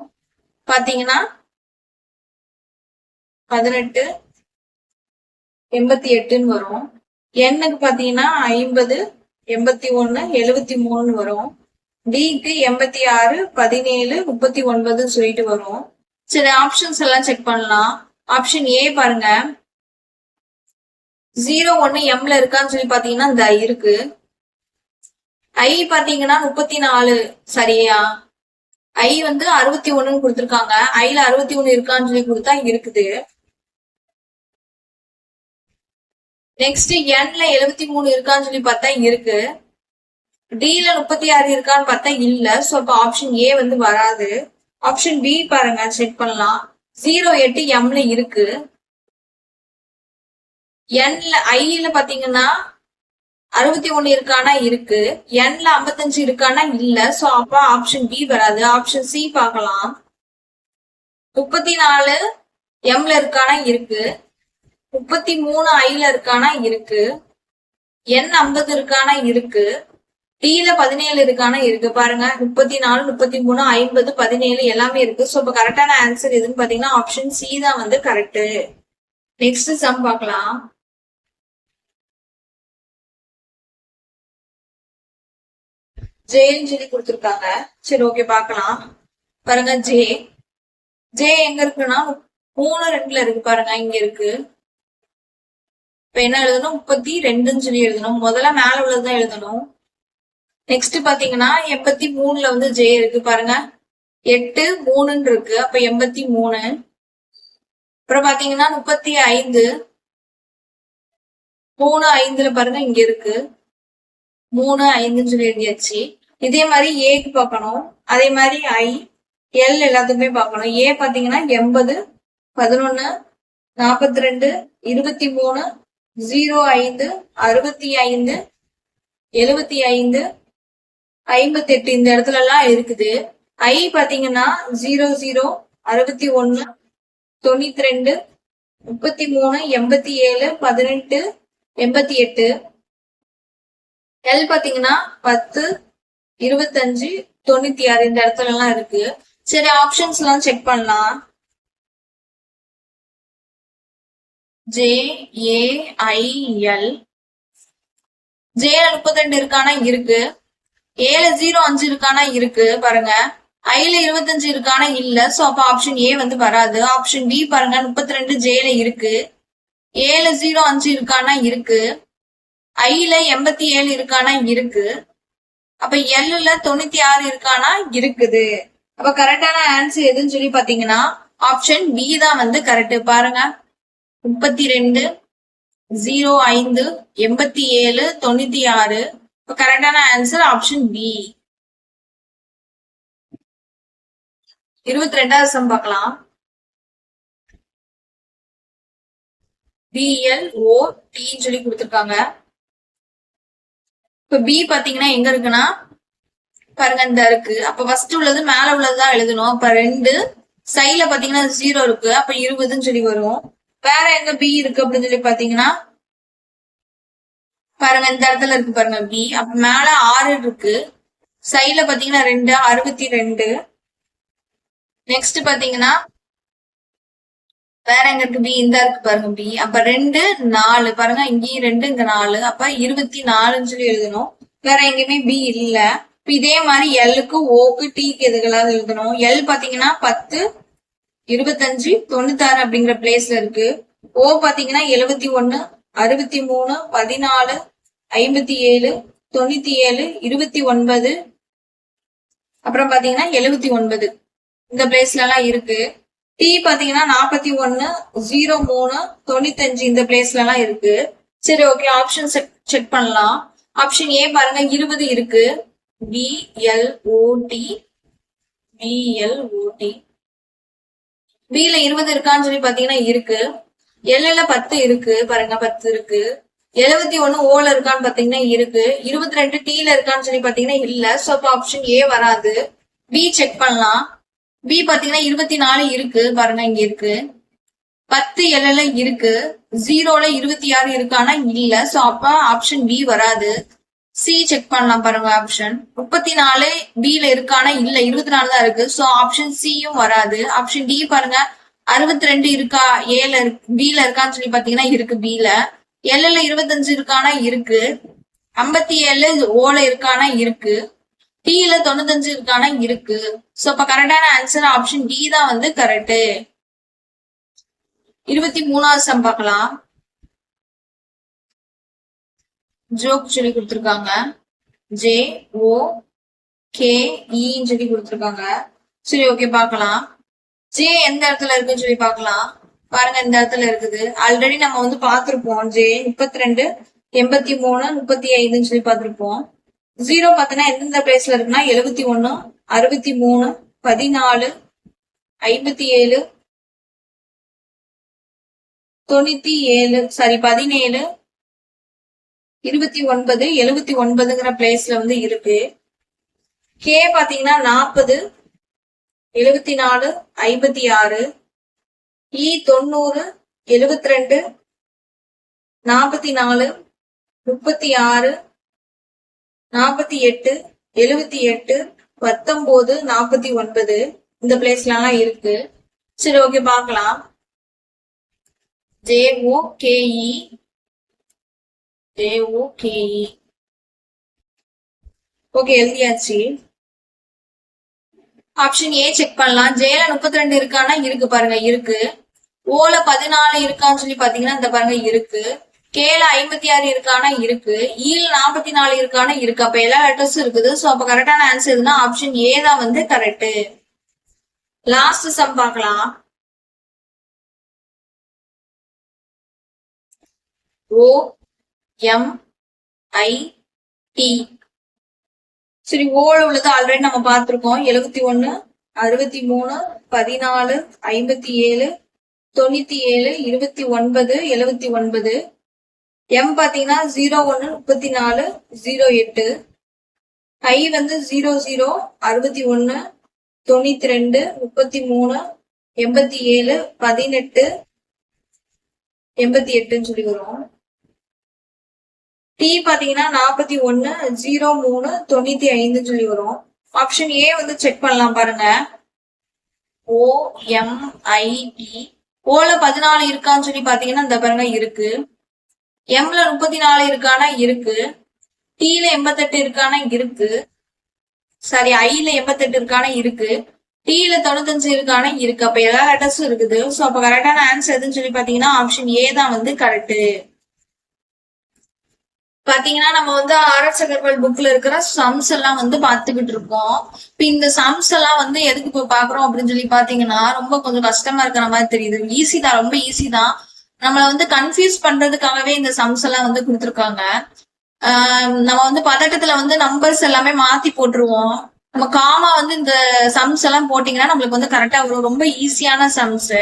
பாத்தீங்கன்னா 18 88ன்னு வரும். எண்ணுக்கு பாத்தீங்கன்னா 50 81 73ன்னு வரும். டிக்கு 86 17 39 சொல்லிட்டு வரும். சரி, ஆப்ஷன்ஸ் எல்லாம் செக் பண்ணலாம். ஆப்ஷன் ஏ பாருங்க, 0 1 எம்ல இருக்கான்னு சொல்லி பாத்தீங்கன்னா இந்த இருக்கு. ஐ பாத்தீங்கன்னா 34 சரியா, ஐ வந்து 61ன்னு கொடுத்துருக்காங்க. ஐல 61 இருக்கான்னு சொல்லி கொடுத்தா இருக்குது. நெக்ஸ்ட் என்ல 73 இருக்கான்னு சொல்லி பார்த்தா இருக்கு. டில 36 இருக்கான்னு பார்த்தா இல்ல. சோ அப்ப ஆப்ஷன் ஏ வந்து வராது. ஆப்ஷன் பி பாருங்க, செக் பண்ணலாம். 08 எம்ல இருக்கு. என்ல ஐல பாத்தீங்கன்னா 61 இருக்கானா இருக்கு. என்ல 55 இருக்கானா இல்ல. சோ அப்ப ஆப்ஷன் பி வராது. ஆப்ஷன் சி பார்க்கலாம். 34 எம்ல இருக்கானா இருக்கு. 33 ஐல இருக்கானா இருக்கு. என் 50 இருக்கானா இருக்கு. டில 17 இருக்கானா இருக்கு. பாருங்க, 34 33 50 17 எல்லாமே இருக்கு. சோ இப்ப கரெக்டான ஆன்சர் எதுன்னு பாத்தீங்கன்னா ஆப்ஷன் சி தான் வந்து கரெக்ட். நெக்ஸ்ட் சம் பார்க்கலாம். ஜேன்னு சொல்லி கொடுத்துருக்காங்க. சரி, ஓகே, பார்க்கலாம். பாருங்க, ஜே எங்க இருக்குன்னா 3 2ல இருக்கு. பாருங்க, இங்க இருக்கு. இப்ப என்ன எழுதணும், 32ன்னு சொல்லி எழுதணும். முதல்ல மேல உள்ளதுதான் எழுதணும். நெக்ஸ்ட் பாத்தீங்கன்னா 83ல வந்து ஜே இருக்கு. பாருங்க, 8 3ன்னு இருக்கு, அப்ப 83. அப்புறம் பாத்தீங்கன்னா 35 3 5ல பாருங்க இங்க இருக்கு, 3 5ன்னு சொல்லி எழுதியாச்சு. இதே மாதிரி ஏக்கு பார்க்கணும். அதே மாதிரி ஐ எல் எல்லாத்துக்குமே பார்க்கணும். ஏ பாத்தீங்கன்னா 80 11 42 23 05 65 75 58 இந்த இடத்துல எல்லாம் இருக்குது. ஐ பாத்தீங்கன்னா 00 61 92 33, 87, 18, 88. எல் பாத்தீங்கன்னா 10, 25, 96 இந்த இடத்துல எல்லாம் இருக்கு. சரி, ஆப்ஷன்ஸ் எல்லாம் செக் பண்ணலாம். JAIL. ஜேல 32 இருக்கானா இருக்கு. ஏல 05 இருக்கானா இருக்கு பாருங்க. ஐல 25 இருக்கானா இல்ல. சோ அப்ப ஆப்ஷன் ஏ வந்து வராது. ஆப்ஷன் பி பாருங்க, 32 ஜேல இருக்கு. ஏல 05 இருக்கானா இருக்கு. ஐல 87 இருக்கானா இருக்கு. அப்ப எல்ல 96 இருக்கானா இருக்குது. அப்ப கரெக்டான ஆன்சர் எதுன்னு சொல்லி பாத்தீங்கன்னா ஆப்ஷன் பி தான் வந்து கரெக்ட். பாருங்க, 32, 05, 87, 96. இப்ப கரெக்டான ஆன்சர் ஆப்ஷன் பி. 22வது சம் பார்க்கலாம். BLOT சொல்லி கொடுத்திருக்காங்க. இப்ப பி பாத்தீங்கன்னா எங்க இருக்குன்னா பாருங்க, இந்த இருக்கு. அப்ப ஃபர்ஸ்ட் உள்ளது மேல உள்ளதுதான் எழுதணும். அப்ப 2 சைட்ல பாத்தீங்கன்னா 0 இருக்கு. அப்ப 20ன்னு சொல்லி வரும். வேற எங்க பி இருக்கு அப்படின்னு சொல்லி பாத்தீங்கன்னா பாருங்க, இந்த இடத்துல இருக்கு பாருங்க பி. அப்ப மேல 6 இருக்கு. சைட்ல பாத்தீங்கன்னா 2, 62. நெக்ஸ்ட் பாத்தீங்கன்னா வேற எங்க இருக்கு பி, இந்த இருக்கு பாருங்க பி. அப்ப 2, 4 பாருங்க, இங்கேயும் 2, இங்க 4. அப்ப 24ன்னு சொல்லி எழுதணும். வேற எங்கேயுமே பி இல்ல. இதே மாதிரி எல்லுக்கு, ஓக்கு, டீக்கு எதுகளாவது எழுதணும். எல் பாத்தீங்கன்னா 10, 25, 96 அப்படிங்கிற பிளேஸ்ல இருக்கு. ஓ பாத்தீங்கன்னா 71, 63, 14, 57, 97, 29. அப்புறம் பாத்தீங்கன்னா 79 இந்த பிளேஸ்ல எல்லாம் இருக்கு. டி பாத்தீங்கன்னா 41, 03, 95 இந்த பிளேஸ்ல எல்லாம் இருக்கு. சரி, ஓகே, ஆப்ஷன் செக் பண்ணலாம். ஆப்ஷன் ஏ பாருங்க, 20 இருக்கு. BLOT. பில 20 இருக்கான்னு சொல்லி பாத்தீங்கன்னா இருக்கு. எல்ல 10 இருக்கு பாருங்க, 10 இருக்கு. 71 ஓல இருக்கான்னு பாத்தீங்கன்னா இருக்கு. 22 டீல இருக்கான்னு சொல்லி பாத்தீங்கன்னா இல்ல. சோ அப்ப ஆப்ஷன் ஏ வராது. பி செக் பண்ணலாம். பி பாத்தீங்கன்னா 24 இருக்கு பாருங்க, இங்க இருக்கு. 10 எல்ல இருக்கு. 0ல 26 இருக்கானா இல்ல. சோ அப்ப ஆப்ஷன் பி வராது. சி செக் பண்ணலாம் பாருங்க. ஆப்ஷன் 34 பில இருக்கானா இல்ல, 24 தான் இருக்கு. சோ ஆப்ஷன் சியும் வராது. ஆப்ஷன் டி பாருங்க, 62 இருக்கா ஏல பில இருக்கான்னு சொல்லி பாத்தீங்கன்னா இருக்கு பில. எல்ல 25 இருக்கானா இருக்கு. 57 ஓல இருக்கானா இருக்கு. டீல 95 இருக்கானா இருக்கு. சோ அப்ப கரெக்டான ஆன்சர் ஆப்ஷன் டி தான் வந்து கரெக்ட். 23வது சம் பார்க்கலாம். ஜோக் சொல்லி கொடுத்திருக்காங்க. JOKE சொல்லி கொடுத்திருக்காங்க. சரி, ஓகே, பார்க்கலாம். ஜே எந்த இடத்துல இருக்குன்னு சொல்லி பார்க்கலாம். பாருங்க, இந்த இடத்துல இருக்குது. ஆல்ரெடி நம்ம வந்து பார்த்திருப்போம். ஜே 32, 83, 35 சொல்லி பார்த்திருப்போம். 0 பார்த்தீங்கன்னா எந்தெந்த பிளேஸ்ல இருக்குன்னா 71, 63, 14, 57, 97, சாரி 17, 29, 79ங்கிற பிளேஸ்ல வந்து இருக்கு. கே பாத்தீங்கன்னா 40, 74, 56, இ 90, 72, 44, 36, 48, 78, 19, 49 இந்த பிளேஸ்ல எல்லாம் இருக்கு. சரி, ஓகே, பார்க்கலாம். JOKE. ஓகே, எழுதியாச்சு. ஆப்ஷன் ஏ செக் பண்ணலாம். ஜேல 32 இருக்கானா இருக்கு பாருங்க, இருக்கு. ஓல 14 இருக்கான்னு சொல்லி பாத்தீங்கன்னா இந்த பாருங்க இருக்கு. கேல 56 இருக்கானா இருக்கு. ஈல 44 இருக்கானா இருக்கு. அப்ப எல்லா லெட்டர்ஸும் இருக்குது. சோ அப்ப கரெக்டான ஆன்சர் எதுனா ஆப்ஷன் ஏ தான் வந்து கரெக்ட். லாஸ்ட் சம் பார்க்கலாம். OMIT. சரி, ஓல உள்ளது ஆல்ரெடி நம்ம பார்த்திருக்கோம். 71, 63, 14, 57, 97, 29, 79. எம் பாத்தீங்கன்னா 01, 34, 08. ஐ வந்து 00, 61, 92, 33, 87, 18, 88ன்னு சொல்லி வரும். டி பாத்தீங்கன்னா 41 03 95 சொல்லி வரும். ஆப்ஷன் ஏ வந்து செக் பண்ணலாம் பாருங்க. OMIT ஓல 14 இருக்கான்னு சொல்லி பாத்தீங்கன்னா இந்த பாருங்க இருக்கு. எம்ல 34 இருக்கானா இருக்கு. டீல 88 இருக்கானா இருக்கு. சாரி ஐல 88 இருக்கானா இருக்கு. டீல 95 இருக்கானா இருக்கு. அப்ப எல்லா லெட்டர்ஸும் இருக்குது. சோ அப்ப கரெக்டான ஆன்சர் எதுன்னு சொல்லி பாத்தீங்கன்னா ஆப்ஷன் ஏ தான் வந்து கரெக்ட். பாத்தீங்கன்னா நம்ம வந்து ஆர்எஸ் அகர்வால் புக்ல இருக்கிற சம்ஸ் எல்லாம் வந்து பாத்துக்கிட்டு இருக்கோம். இப்ப இந்த சம்ஸ் எல்லாம் வந்து எதுக்கு இப்ப பாக்குறோம் அப்படின்னு சொல்லி பாத்தீங்கன்னா ரொம்ப கொஞ்சம் கஷ்டமா இருக்கிற மாதிரி தெரியுது. ஈஸி தான், ரொம்ப ஈஸி தான். நம்மள வந்து கன்ஃபியூஸ் பண்றதுக்காகவே இந்த சம்ஸ் எல்லாம் வந்து கொடுத்துருக்காங்க. நம்ம வந்து பதட்டத்துல வந்து நம்பர்ஸ் எல்லாமே மாத்தி போட்டுருவோம். நம்ம காமா வந்து இந்த சம்ஸ் எல்லாம் போட்டீங்கன்னா நம்மளுக்கு வந்து கரெக்டா வரும். ரொம்ப ஈஸியான சம்ஸ்.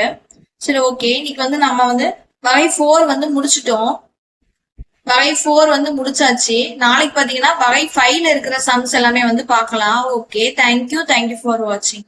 சரி, ஓகே. இன்னைக்கு வந்து நம்ம வந்து வகை 4 வந்து முடிச்சிட்டோம். வகை 4 வந்து முடிச்சாச்சு. நாளைக்கு பாத்தீங்கன்னா வகை 5ல இருக்கிற சம்ஸ் எல்லாமே வந்து பார்க்கலாம். ஓகே, தேங்க்யூ ஃபார் வாட்சிங்.